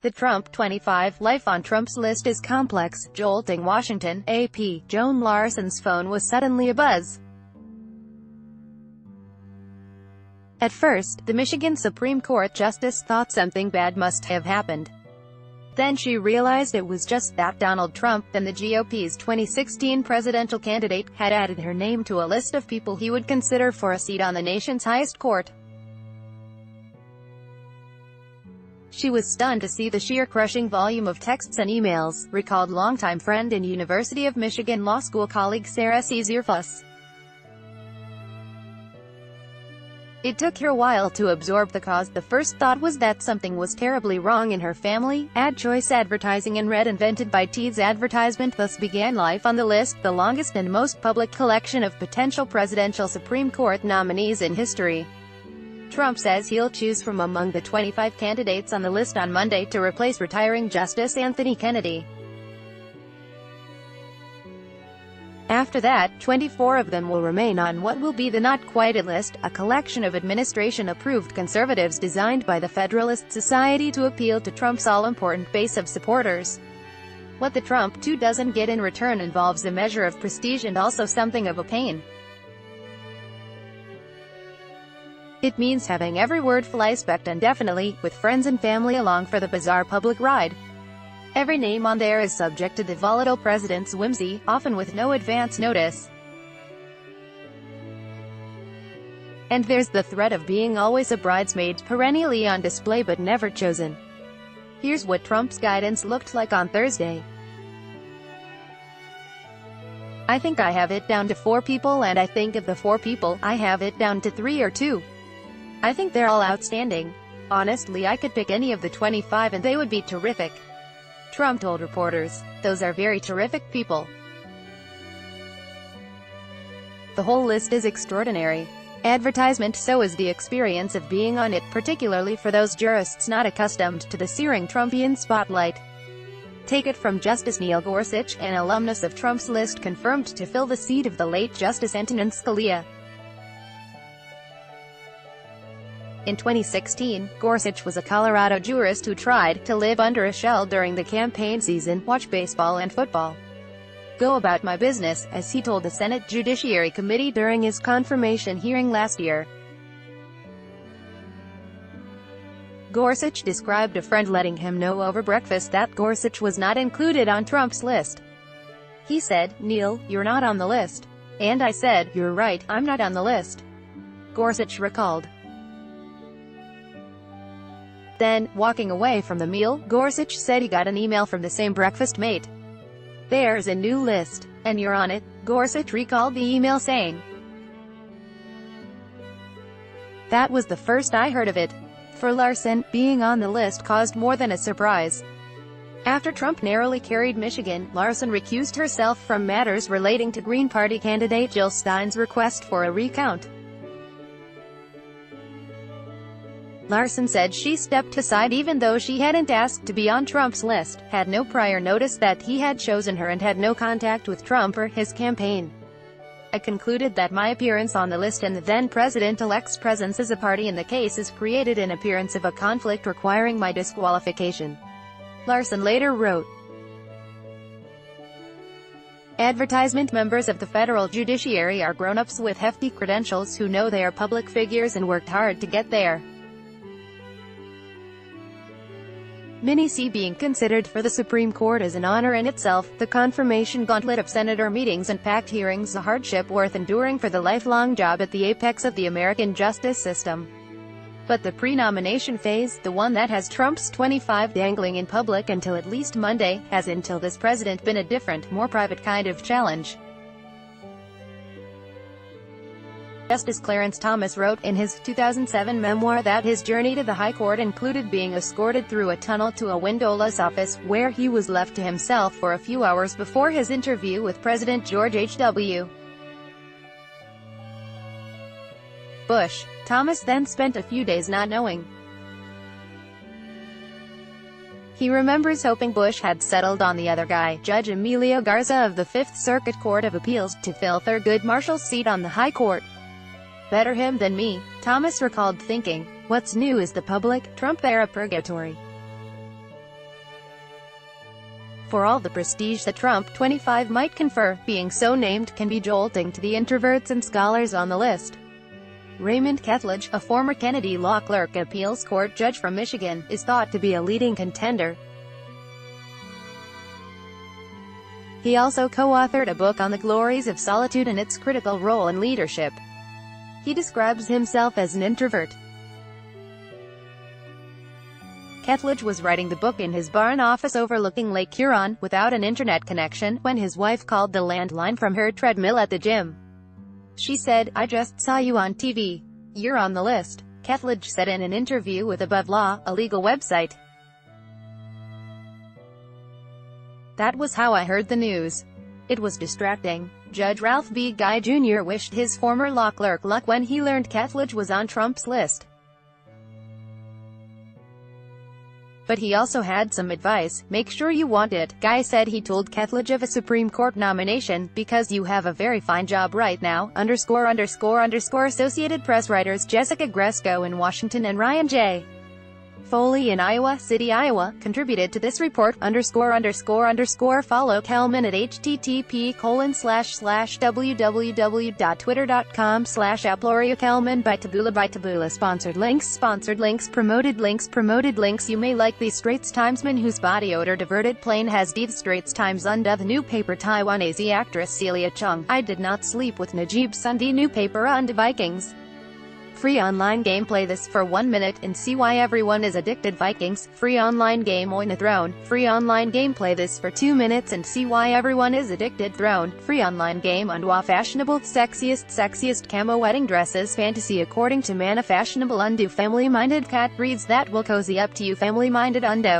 The Trump 25 life on Trump's list is complex. Jolting Washington, AP. Joan Larson's phone was suddenly abuzz. At first, the Michigan Supreme Court justice thought something bad must have happened. Then she realized it was just that Donald Trump, then the GOP's 2016 presidential candidate, had added her name to a list of people he would consider for a seat on the nation's highest court. She was stunned to see the sheer crushing volume of texts and emails, recalled longtime friend and University of Michigan Law School colleague Sarah Fuss. It took her a while to absorb the cause. The first thought was that something was terribly wrong in her family. Ad choice advertising and Red, invented by Teed's advertisement, thus began life on the list, the longest and most public collection of potential presidential Supreme Court nominees in history. Trump says he'll choose from among the 25 candidates on the list on Monday to replace retiring Justice Anthony Kennedy. After that, 24 of them will remain on what will be the Not Quite list, a collection of administration-approved conservatives designed by the Federalist Society to appeal to Trump's all-important base of supporters. What the Trump 2 doesn't get in return involves a measure of prestige and also something of a pain. It means having every word fly-specked and definitely, with friends and family along for the bizarre public ride. Every name on there is subject to the volatile president's whimsy, often with no advance notice. And there's the threat of being always a bridesmaid, perennially on display but never chosen. Here's what Trump's guidance looked like on Thursday. I think I have it down to 4 people, and I think of the 4 people, I have it down to 3 or 2. I think they're all outstanding. Honestly, I could pick any of the 25 and they would be terrific. Trump told reporters, "Those are very terrific people. The whole list is extraordinary. Advertisement, so is the experience of being on it, particularly for those jurists not accustomed to the searing Trumpian spotlight. Take it from Justice Neil Gorsuch, an alumnus of Trump's list confirmed to fill the seat of the late Justice Antonin Scalia. In 2016, Gorsuch was a Colorado jurist who tried to live under a shell during the campaign season, watch baseball and football. Go about my business, as he told the Senate Judiciary Committee during his confirmation hearing last year. Gorsuch described a friend letting him know over breakfast that Gorsuch was not included on Trump's list. He said, "Neil, you're not on the list." And I said, "You're right, I'm not on the list," Gorsuch recalled. Then, walking away from the meal, Gorsuch said he got an email from the same breakfast mate. "There's a new list, and you're on it," Gorsuch recalled the email saying. "That was the first I heard of it." For Larson, being on the list caused more than a surprise. After Trump narrowly carried Michigan, Larson recused herself from matters relating to Green Party candidate Jill Stein's request for a recount. Larson said she stepped aside even though she hadn't asked to be on Trump's list, had no prior notice that he had chosen her, and had no contact with Trump or his campaign. "I concluded that my appearance on the list and the then-president-elect's presence as a party in the case has created an appearance of a conflict requiring my disqualification," Larson later wrote. Advertisement members of the federal judiciary are grown-ups with hefty credentials who know they are public figures and worked hard to get there. Many see being considered for the Supreme Court as an honor in itself, the confirmation gauntlet of senator meetings and packed hearings a hardship worth enduring for the lifelong job at the apex of the American justice system. But the pre-nomination phase, the one that has Trump's 25 dangling in public until at least Monday, has until this president been a different, more private kind of challenge. Justice Clarence Thomas wrote in his 2007 memoir that his journey to the High Court included being escorted through a tunnel to a windowless office, where he was left to himself for a few hours before his interview with President George H.W. Bush. Thomas then spent a few days not knowing. He remembers hoping Bush had settled on the other guy, Judge Emilio Garza of the Fifth Circuit Court of Appeals, to fill Thurgood Marshall's seat on the High Court. "Better him than me," Thomas recalled, thinking. "What's new is the public, Trump-era purgatory." For all the prestige that Trump 25 might confer, being so named can be jolting to the introverts and scholars on the list. Raymond Kethledge, a former Kennedy law clerk appeals court judge from Michigan, is thought to be a leading contender. He also co-authored a book on the glories of solitude and its critical role in leadership. He describes himself as an introvert. Kethledge was writing the book in his barn office overlooking Lake Huron, without an internet connection, when his wife called the landline from her treadmill at the gym. She said, "I just saw you on TV. You're on the list," Kethledge said in an interview with Above Law, a legal website. "That was how I heard the news. It was distracting." Judge Ralph B. Guy Jr. wished his former law clerk luck when he learned Kethledge was on Trump's list. But he also had some advice: "Make sure you want it." Guy said he told Kethledge of a Supreme Court nomination, "because you have a very fine job right now." Associated Press writers Jessica Gresko in Washington and Ryan J. Foley in Iowa City, Iowa, contributed to this report. Follow Kelman at http://www.twitter.com/apploriakelman by Taboola Sponsored links promoted links. You may like the Straits Timesman whose body odor diverted plane has the Straits Times under the newspaper Taiwanese actress Celia Chung. I did not sleep with Najib Sunday newspaper on the Vikings. Free online game. Play this for 1 minute and see why everyone is addicted. Vikings. Free online game on the throne. Free online game. Play this for 2 minutes and see why everyone is addicted. Throne. Free online game on why fashionable sexiest camo wedding dresses fantasy according to man. A fashionable undo family minded cat breeds that will cozy up to you. Family minded undo.